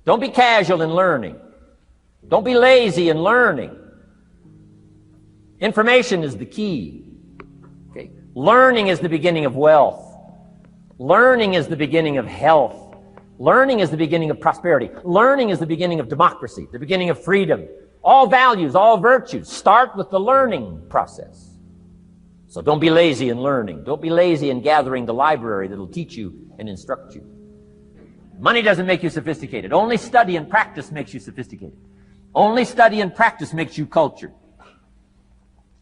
Don't be casual in learning. Don't be lazy in learning. Information is the key. Okay? Learning is the beginning of wealth. Learning is the beginning of health. Learning is the beginning of prosperity. Learning is the beginning of democracy, the beginning of freedom. All values, all virtues start with the learning process. So don't be lazy in learning. Don't be lazy in gathering the library that'll teach you and instruct you. Money doesn't make you sophisticated. Only study and practice makes you sophisticated. Only study and practice makes you cultured.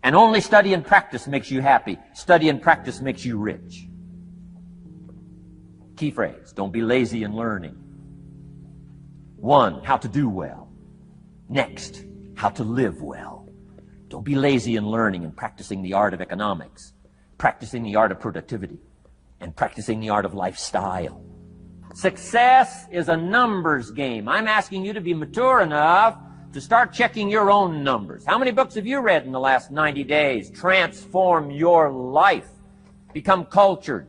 And only study and practice makes you happy. Study and practice makes you rich. Key phrase, don't be lazy in learning. 1, how to do well. Next, how to live well. Don't be lazy in learning and practicing the art of economics, practicing the art of productivity, and practicing the art of lifestyle. Success is a numbers game. I'm asking you to be mature enough to start checking your own numbers. How many books have you read in the last 90 days? Transform your life. Become cultured,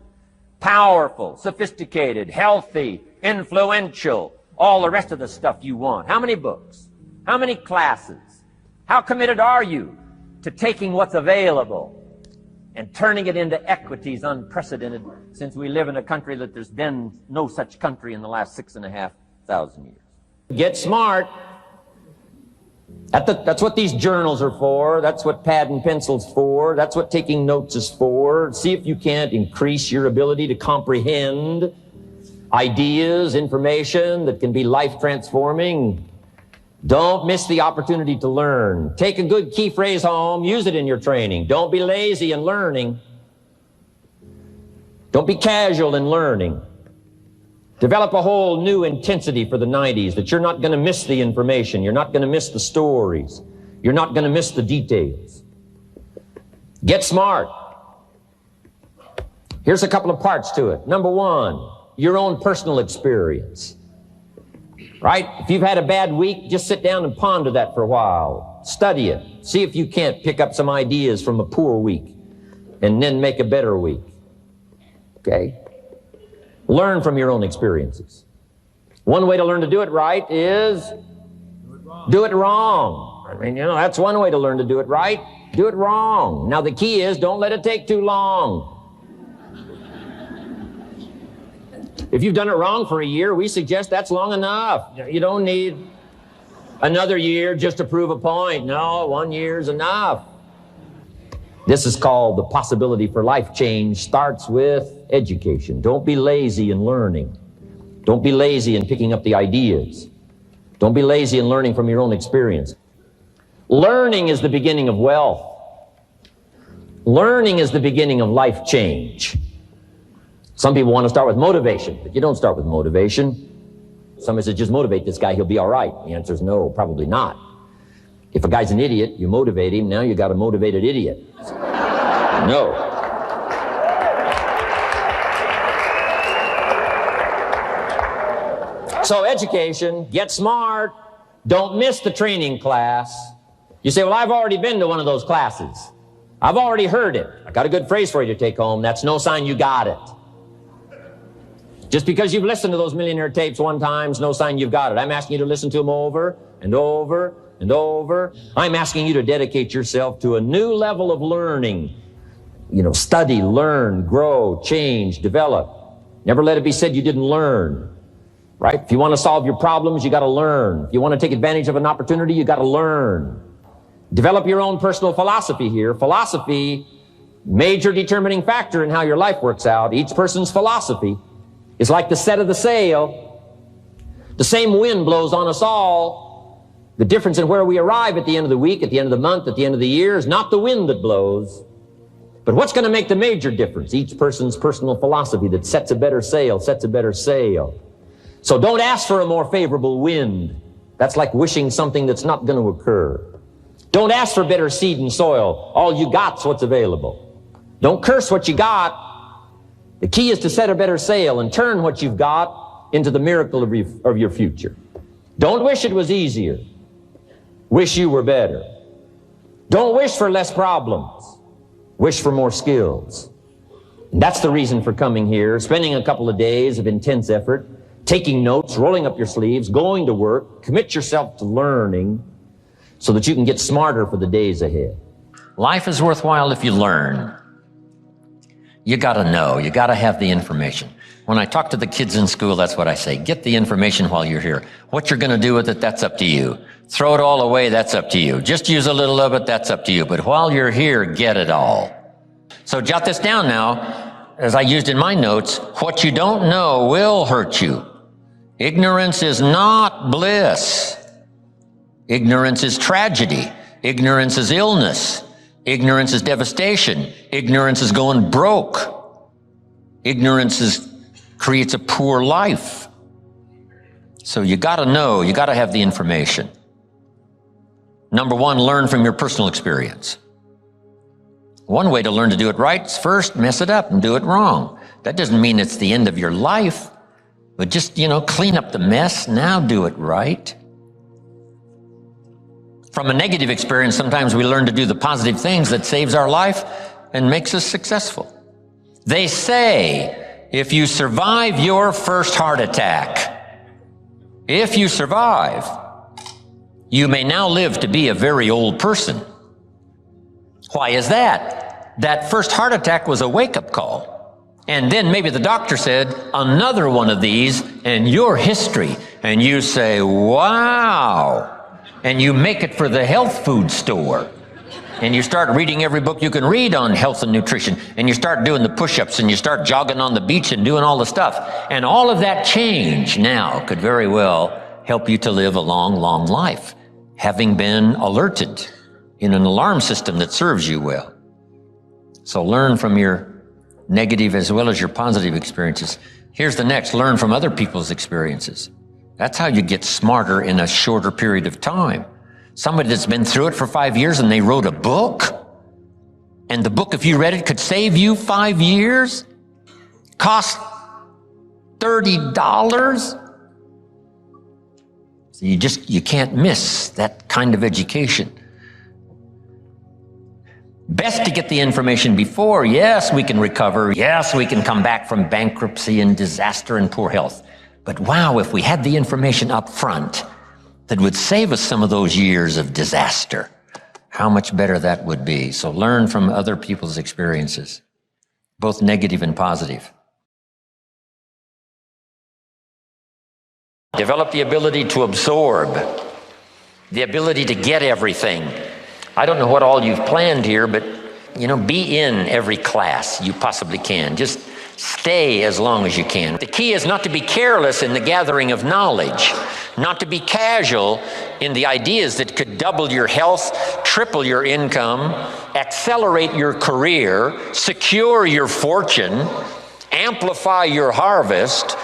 powerful, sophisticated, healthy, influential, all the rest of the stuff you want. How many books? How many classes? How committed are you to taking what's available and turning it into equities unprecedented, since we live in a country that there's been no such country in the last 6,500 years? Get smart. That's what these journals are for. That's what pad and pencil's for. That's what taking notes is for. See if you can't increase your ability to comprehend ideas, information that can be life-transforming. Don't miss the opportunity to learn. Take a good key phrase home. Use it in your training. Don't be lazy in learning. Don't be casual in learning. Develop a whole new intensity for the 90s that you're not going to miss the information. You're not going to miss the stories. You're not going to miss the details. Get smart. Here's a couple of parts to it. Number 1, your own personal experience. Right? If you've had a bad week, just sit down and ponder that for a while. Study it. See if you can't pick up some ideas from a poor week and then make a better week. Okay? Learn from your own experiences. One way to learn to do it right is do it wrong. I mean, that's one way to learn to do it right. Do it wrong. Now the key is don't let it take too long. If you've done it wrong for a year, we suggest that's long enough. You don't need another year just to prove a point. No, 1 year is enough. This is called the possibility for life change starts with education. Don't be lazy in learning. Don't be lazy in picking up the ideas. Don't be lazy in learning from your own experience. Learning is the beginning of wealth. Learning is the beginning of life change. Some people want to start with motivation, but you don't start with motivation. Somebody says, just motivate this guy, he'll be all right. The answer is no, probably not. If a guy's an idiot, you motivate him, now you got a motivated idiot. No. So education, get smart, don't miss the training class. You say, well, I've already been to one of those classes. I've already heard it. I got a good phrase for you to take home. That's no sign you got it. Just because you've listened to those millionaire tapes one time is no sign you've got it. I'm asking you to listen to them over and over and over. I'm asking you to dedicate yourself to a new level of learning. Study, learn, grow, change, develop. Never let it be said you didn't learn. Right? If you want to solve your problems, you got to learn. If you want to take advantage of an opportunity, you got to learn. Develop your own personal philosophy here. Philosophy, major determining factor in how your life works out. Each person's philosophy is like the set of the sail. The same wind blows on us all. The difference in where we arrive at the end of the week, at the end of the month, at the end of the year is not the wind that blows. But what's going to make the major difference? Each person's personal philosophy that sets a better sail, sets a better sail. So don't ask for a more favorable wind. That's like wishing something that's not going to occur. Don't ask for better seed and soil. All you got's what's available. Don't curse what you got. The key is to set a better sail and turn what you've got into the miracle of your future. Don't wish it was easier. Wish you were better. Don't wish for less problems. Wish for more skills. And that's the reason for coming here, spending a couple of days of intense effort, taking notes, rolling up your sleeves, going to work. Commit yourself to learning so that you can get smarter for the days ahead. Life is worthwhile if you learn. You gotta know, you gotta have the information. When I talk to the kids in school, that's what I say. Get the information while you're here. What you're gonna do with it, that's up to you. Throw it all away, that's up to you. Just use a little of it, that's up to you. But while you're here, get it all. So jot this down now, as I used in my notes. What you don't know will hurt you. Ignorance is not bliss. Ignorance is tragedy. Ignorance is illness. Ignorance is devastation. Ignorance is going broke. Ignorance creates a poor life. So you gotta know, you gotta have the information. Number one, learn from your personal experience. One way to learn to do it right is first mess it up and do it wrong. That doesn't mean it's the end of your life, but just, clean up the mess, now do it right. From a negative experience, sometimes we learn to do the positive things that saves our life and makes us successful. They say, if you survive your first heart attack, if you survive, you may now live to be a very old person. Why is that? That first heart attack was a wake-up call. And then maybe the doctor said, another one of these and you're history. And you say, wow. And you make it for the health food store. And you start reading every book you can read on health and nutrition. And you start doing the push-ups and you start jogging on the beach and doing all the stuff. And all of that change now could very well help you to live a long, long life, having been alerted in an alarm system that serves you well. So learn from your negative as well as your positive experiences. Here's the next, learn from other people's experiences. That's how you get smarter in a shorter period of time. Somebody that's been through it for 5 years and they wrote a book, and the book, if you read it, could save you 5 years, cost $30. So you can't miss that kind of education. Best to get the information before. Yes, we can recover. Yes, we can come back from bankruptcy and disaster and poor health. But wow, if we had the information up front that would save us some of those years of disaster, how much better that would be. So learn from other people's experiences, both negative and positive. Develop the ability to absorb, the ability to get everything. I don't know what all you've planned here, but be in every class you possibly can. Just stay as long as you can. The key is not to be careless in the gathering of knowledge, not to be casual in the ideas that could double your health, triple your income, accelerate your career, secure your fortune, amplify your harvest.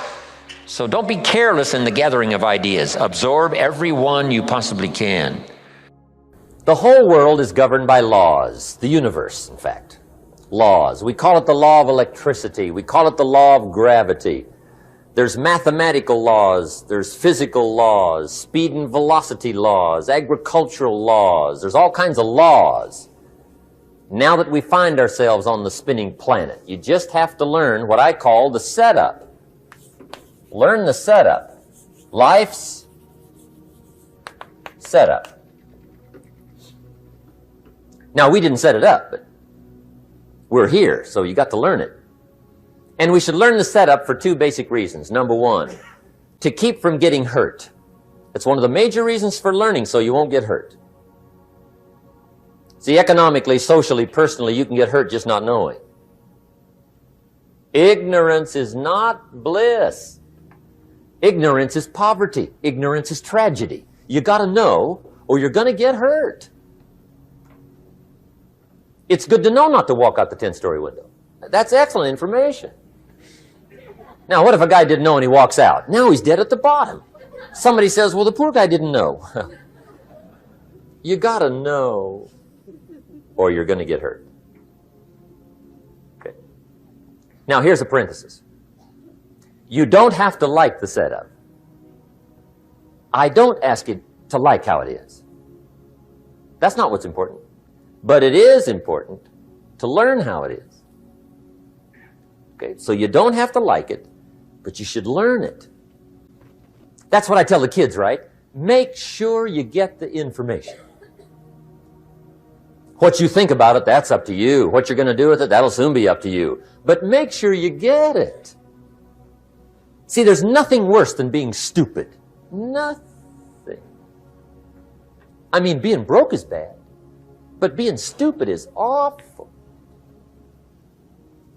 So don't be careless in the gathering of ideas. Absorb every one you possibly can. The whole world is governed by laws, the universe, in fact. Laws. We call it the law of electricity. We call it the law of gravity. There's mathematical laws, there's physical laws, speed and velocity laws, agricultural laws. There's all kinds of laws. Now that we find ourselves on the spinning planet, you just have to learn what I call the setup. Learn the setup. Life's setup. Now, we didn't set it up, but we're here, so you got to learn it. And we should learn the setup for two basic reasons. Number one, to keep from getting hurt. It's one of the major reasons for learning, so you won't get hurt. See, economically, socially, personally, you can get hurt just not knowing. Ignorance is not bliss. Ignorance is poverty. Ignorance is tragedy. You got to know, or you're going to get hurt. It's good to know not to walk out the 10-story window. That's excellent information. Now, what if a guy didn't know and he walks out? Now he's dead at the bottom. Somebody says, well, the poor guy didn't know. You got to know, or you're going to get hurt. Okay. Now, here's a parenthesis. You don't have to like the setup. I don't ask you to like how it is. That's not what's important. But it is important to learn how it is. Okay, so you don't have to like it, but you should learn it. That's what I tell the kids, right? Make sure you get the information. What you think about it, that's up to you. What you're going to do with it, that'll soon be up to you. But make sure you get it. See, there's nothing worse than being stupid. Nothing. I mean, being broke is bad, but being stupid is awful.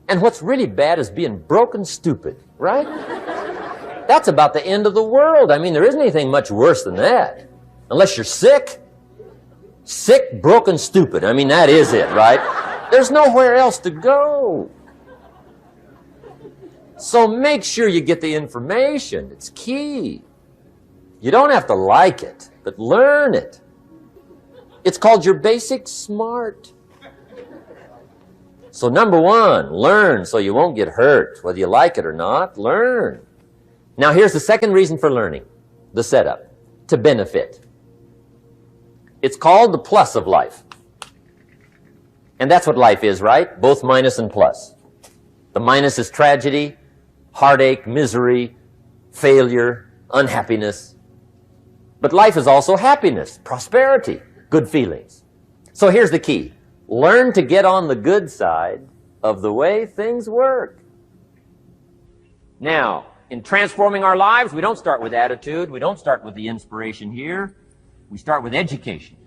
And what's really bad is being broke and stupid, right? That's about the end of the world. I mean, there isn't anything much worse than that. Unless you're sick. Sick, broken, stupid. I mean, that is it, right? There's nowhere else to go. So make sure you get the information. It's key. You don't have to like it, but learn it. It's called your basic smart. So number one, learn so you won't get hurt. Whether you like it or not, learn. Now here's the second reason for learning, the setup, to benefit. It's called the plus of life. And that's what life is, right? Both minus and plus. The minus is tragedy, heartache, misery, failure, unhappiness. But life is also happiness, prosperity, good feelings. So here's the key. Learn to get on the good side of the way things work. Now, in transforming our lives, we don't start with attitude. We don't start with the inspiration here. We start with education.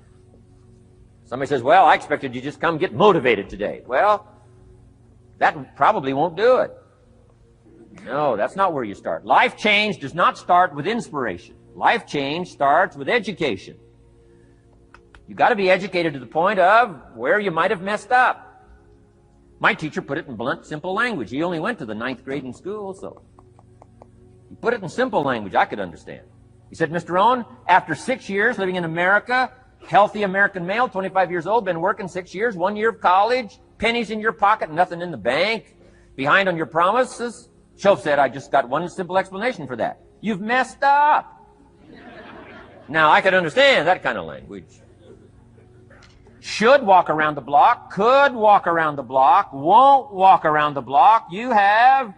Somebody says, well, I expected you to just come get motivated today. Well, that probably won't do it. No, that's not where you start. Life change does not start with inspiration. Life change starts with education. You've got to be educated to the point of where you might have messed up. My teacher put it in blunt, simple language. He only went to the 9th grade in school, so he put it in simple language I could understand. He said, Mr. Rohn, after 6 years living in America, healthy American male, 25 years old, been working 6 years, 1 year of college, pennies in your pocket, nothing in the bank, behind on your promises. Shoaff said, I just got one simple explanation for that. You've messed up. Now, I could understand that kind of language. Should walk around the block, could walk around the block, won't walk around the block. You have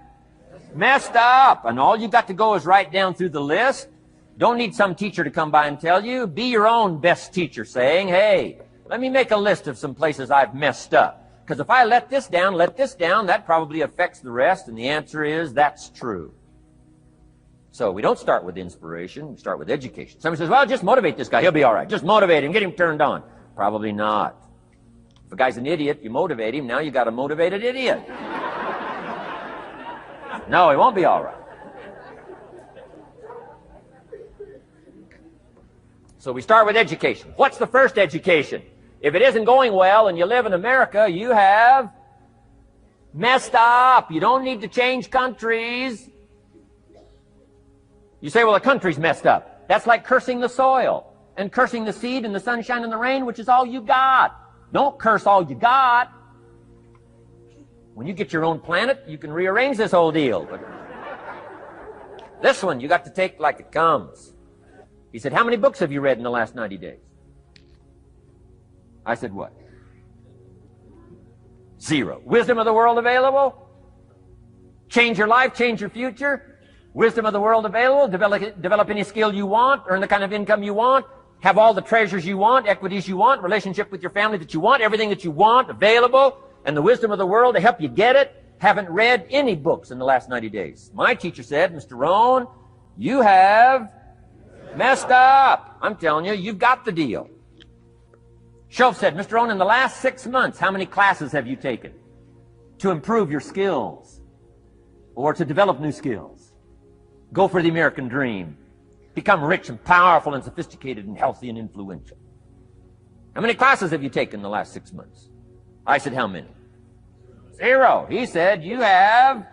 messed up. And all you got to go is right down through the list. Don't need some teacher to come by and tell you. Be your own best teacher saying, hey, let me make a list of some places I've messed up. Because if I let this down, that probably affects the rest. And the answer is, that's true. So we don't start with inspiration. We start with education. Somebody says, well, just motivate this guy. He'll be all right. Just motivate him. Get him turned on. Probably not. If a guy's an idiot, you motivate him. Now you got a motivated idiot. No, he won't be all right. So we start with education. What's the first education? If it isn't going well and you live in America, you have messed up. You don't need to change countries. You say, well, the country's messed up. That's like cursing the soil and cursing the seed and the sunshine and the rain, which is all you got. Don't curse all you got. When you get your own planet, you can rearrange this whole deal. But this one, you got to take like it comes. He said, how many books have you read in the last 90 days? I said, what? 0. Wisdom of the world available? Change your life, change your future? Wisdom of the world available? Develop any skill you want, earn the kind of income you want, have all the treasures you want, equities you want, relationship with your family that you want, everything that you want available, and the wisdom of the world to help you get it. Haven't read any books in the last 90 days. My teacher said, Mr. Rohn, you have messed up. I'm telling you, you've got the deal. Shoaff said, Mr. Rohn, in the last 6 months, how many classes have you taken to improve your skills or to develop new skills? Go for the American dream. Become rich and powerful and sophisticated and healthy and influential. How many classes have you taken in the last 6 months? I said, how many? 0. He said, you have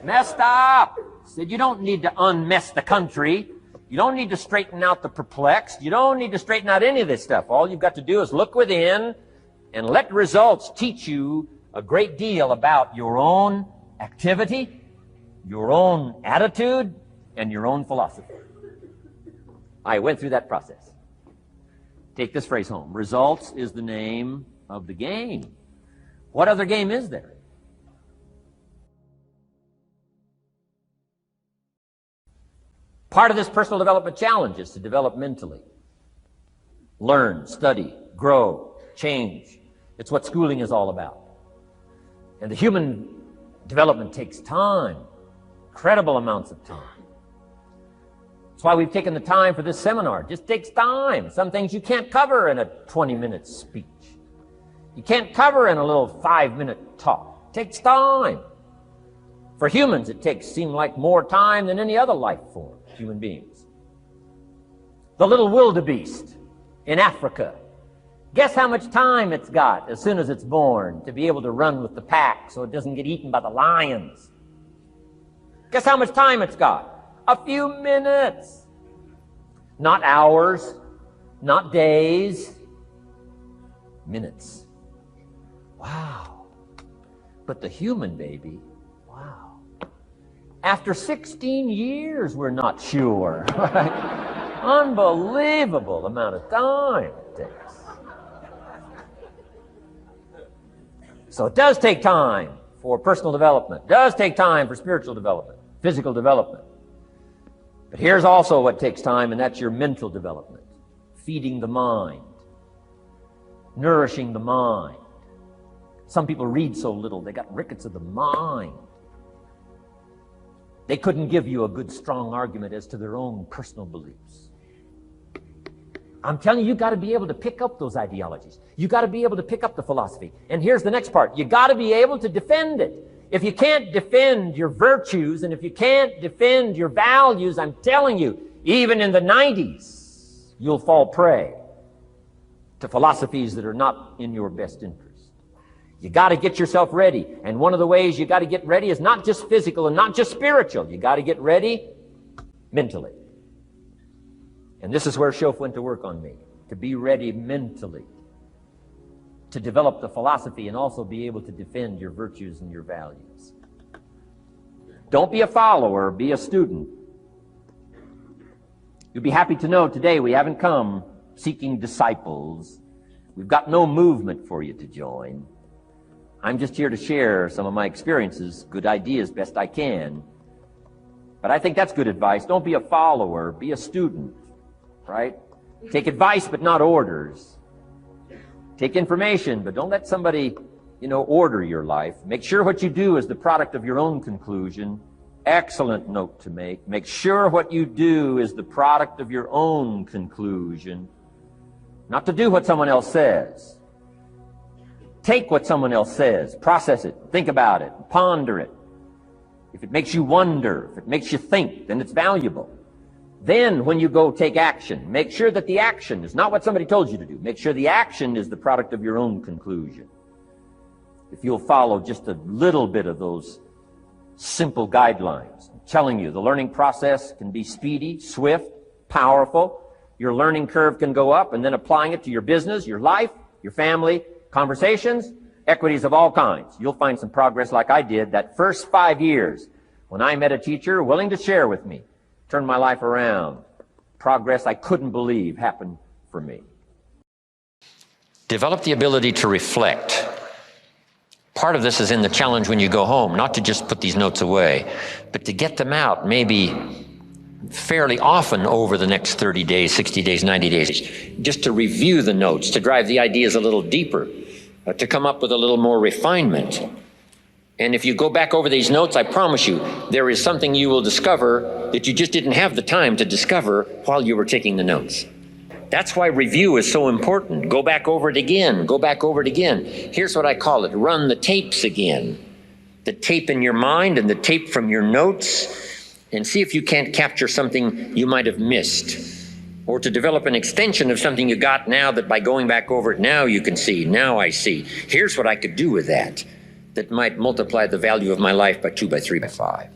messed up. He said, you don't need to unmess the country. You don't need to straighten out the perplexed. You don't need to straighten out any of this stuff. All you've got to do is look within and let results teach you a great deal about your own activity, your own attitude, and your own philosophy. I went through that process. Take this phrase home. Results is the name of the game. What other game is there? Part of this personal development challenge is to develop mentally. Learn, study, grow, change. It's what schooling is all about. And the human development takes time, incredible amounts of time. That's why we've taken the time for this seminar. It just takes time. Some things you can't cover in a 20-minute speech. You can't cover in a little 5-minute talk. It takes time. For humans, it seems like more time than any other life form, human beings. The little wildebeest in Africa, guess how much time it's got as soon as it's born to be able to run with the pack so it doesn't get eaten by the lions? Guess how much time it's got? A few minutes. Not hours, not days, minutes. Wow. But the human baby, wow. After 16 years, we're not sure. Right? Unbelievable amount of time it takes. So it does take time for personal development. It does take time for spiritual development, physical development. But here's also what takes time, and that's your mental development. Feeding the mind. Nourishing the mind. Some people read so little, they got rickets of the mind. They couldn't give you a good, strong argument as to their own personal beliefs. I'm telling you, you got to be able to pick up those ideologies. You got to be able to pick up the philosophy. And here's the next part. You got to be able to defend it. If you can't defend your virtues and if you can't defend your values, I'm telling you, even in the 90s, you'll fall prey to philosophies that are not in your best interest. You got to get yourself ready. And one of the ways you got to get ready is not just physical and not just spiritual. You got to get ready mentally. And this is where Shof went to work on me, to be ready mentally, to develop the philosophy and also be able to defend your virtues and your values. Don't be a follower, be a student. You'll be happy to know today we haven't come seeking disciples. We've got no movement for you to join. I'm just here to share some of my experiences, good ideas, best I can. But I think that's good advice. Don't be a follower, be a student, right? Take advice, but not orders. Take information, but don't let somebody, order your life. Make sure what you do is the product of your own conclusion. Excellent note to make. Make sure what you do is the product of your own conclusion. Not to do what someone else says. Take what someone else says, process it, think about it, ponder it. If it makes you wonder, if it makes you think, then it's valuable. Then when you go take action, make sure that the action is not what somebody told you to do. Make sure the action is the product of your own conclusion. If you'll follow just a little bit of those simple guidelines, I'm telling you, the learning process can be speedy, swift, powerful. Your learning curve can go up, and then applying it to your business, your life, your family, conversations, equities of all kinds. You'll find some progress like I did that first 5 years when I met a teacher willing to share with me, turned my life around. Progress I couldn't believe happened for me. Develop the ability to reflect. Part of this is in the challenge when you go home, not to just put these notes away, but to get them out maybe fairly often over the next 30 days, 60 days, 90 days, just to review the notes, to drive the ideas a little deeper, to come up with a little more refinement. And if you go back over these notes, I promise you, there is something you will discover that you just didn't have the time to discover while you were taking the notes. That's why review is so important. Go back over it again, go back over it again. Here's what I call it, run the tapes again. The tape in your mind and the tape from your notes, and see if you can't capture something you might have missed, or to develop an extension of something you got now that by going back over it now you can see, now I see. Here's what I could do with that might multiply the value of my life by 2, by 3, by 5.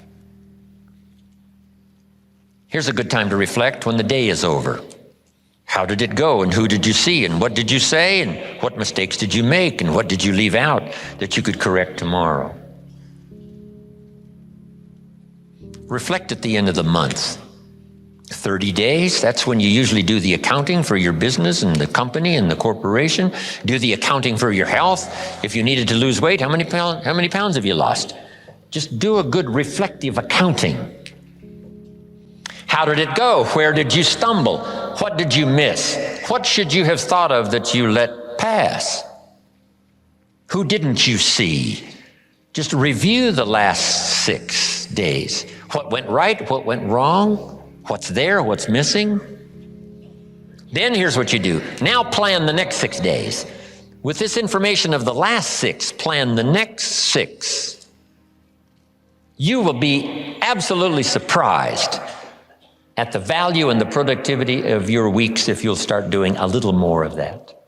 Here's a good time to reflect when the day is over. How did it go, and who did you see, and what did you say, and what mistakes did you make, and what did you leave out that you could correct tomorrow? Reflect at the end of the month. 30 days, that's when you usually do the accounting for your business and the company and the corporation. Do the accounting for your health. If you needed to lose weight, how many pounds have you lost? Just do a good reflective accounting. How did it go? Where did you stumble? What did you miss? What should you have thought of that you let pass? Who didn't you see? Just review the last 6 days. What went right? What went wrong? What's there? What's missing? Then here's what you do. Now plan the next 6 days. With this information of the last 6, plan the next 6. You will be absolutely surprised at the value and the productivity of your weeks if you'll start doing a little more of that.